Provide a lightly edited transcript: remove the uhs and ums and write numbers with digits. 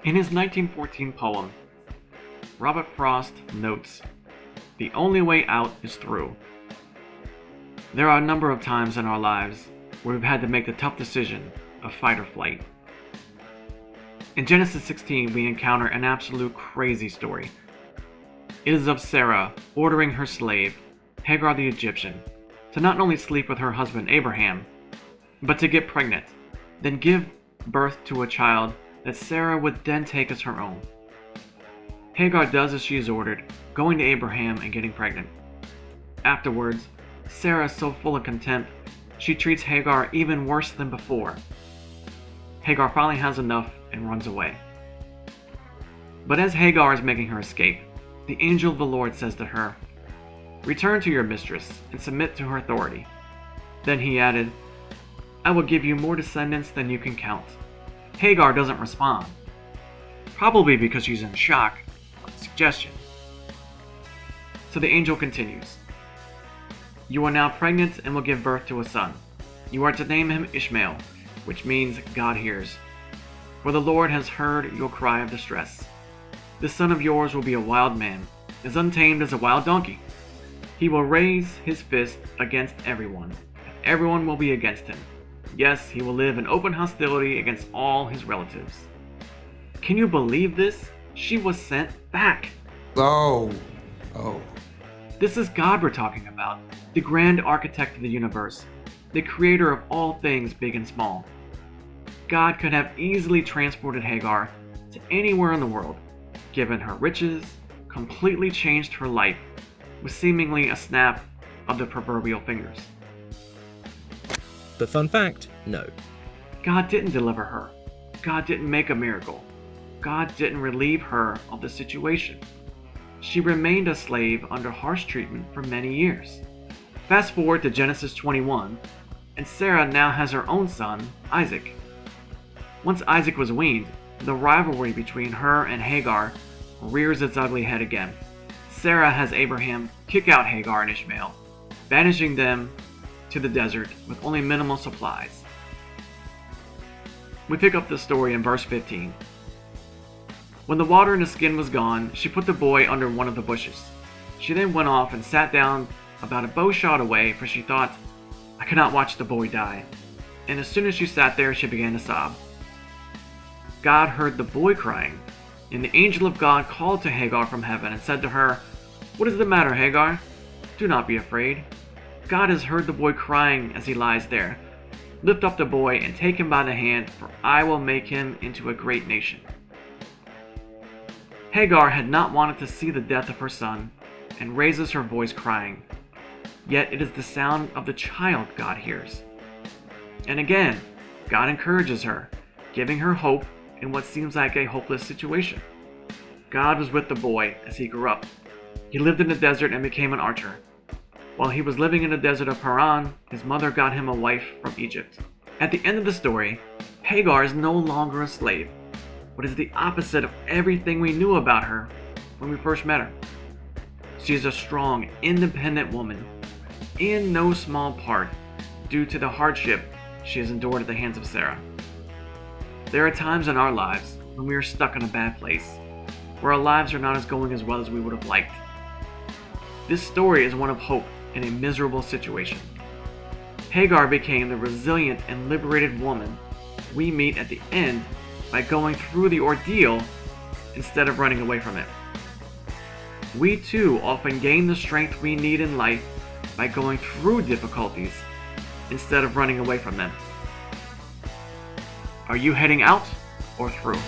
In his 1914 poem, Robert Frost notes, "The only way out is through." There are a number of times in our lives where we've had to make the tough decision of fight or flight. In Genesis 16, we encounter an absolute crazy story. It is of Sarah ordering her slave, Hagar the Egyptian, to not only sleep with her husband Abraham, but to get pregnant, then give birth to a child that Sarah would then take as her own. Hagar does as she is ordered, going to Abraham and getting pregnant. Afterwards, Sarah is so full of contempt, she treats Hagar even worse than before. Hagar finally has enough and runs away. But as Hagar is making her escape, the angel of the Lord says to her, "Return to your mistress and submit to her authority." Then he added, "I will give you more descendants than you can count." Hagar doesn't respond, probably because she's in shock at the suggestion. So the angel continues, "You are now pregnant and will give birth to a son. You are to name him Ishmael, which means God hears. For the Lord has heard your cry of distress. This son of yours will be a wild man, as untamed as a wild donkey. He will raise his fist against everyone, and everyone will be against him. Yes, he will live in open hostility against all his relatives." Can you believe this? She was sent back. Oh. This is God we're talking about, the grand architect of the universe, the creator of all things big and small. God could have easily transported Hagar to anywhere in the world, given her riches, completely changed her life, with seemingly a snap of the proverbial fingers. But fun fact, no. God didn't deliver her. God didn't make a miracle. God didn't relieve her of the situation. She remained a slave under harsh treatment for many years. Fast forward to Genesis 21, and Sarah now has her own son, Isaac. Once Isaac was weaned, the rivalry between her and Hagar rears its ugly head again. Sarah has Abraham kick out Hagar and Ishmael, banishing them to the desert with only minimal supplies. We pick up the story in verse 15. When the water in the skin was gone, she put the boy under one of the bushes. She then went off and sat down about a bow shot away, for she thought, "I cannot watch the boy die." And as soon as she sat there, she began to sob. God heard the boy crying, and the angel of God called to Hagar from heaven and said to her, "What is the matter, Hagar? Do not be afraid. God has heard the boy crying as he lies there. Lift up the boy and take him by the hand, for I will make him into a great nation." Hagar had not wanted to see the death of her son, and raises her voice crying. Yet it is the sound of the child God hears. And again, God encourages her, giving her hope in what seems like a hopeless situation. God was with the boy as he grew up. He lived in the desert and became an archer. While he was living in the desert of Paran, his mother got him a wife from Egypt. At the end of the story, Hagar is no longer a slave, but is the opposite of everything we knew about her when we first met her. She is a strong, independent woman, in no small part due to the hardship she has endured at the hands of Sarah. There are times in our lives when we are stuck in a bad place, where our lives are not going as well as we would have liked. This story is one of hope in a miserable situation. Hagar became the resilient and liberated woman we meet at the end by going through the ordeal instead of running away from it. We too often gain the strength we need in life by going through difficulties instead of running away from them. Are you heading out or through?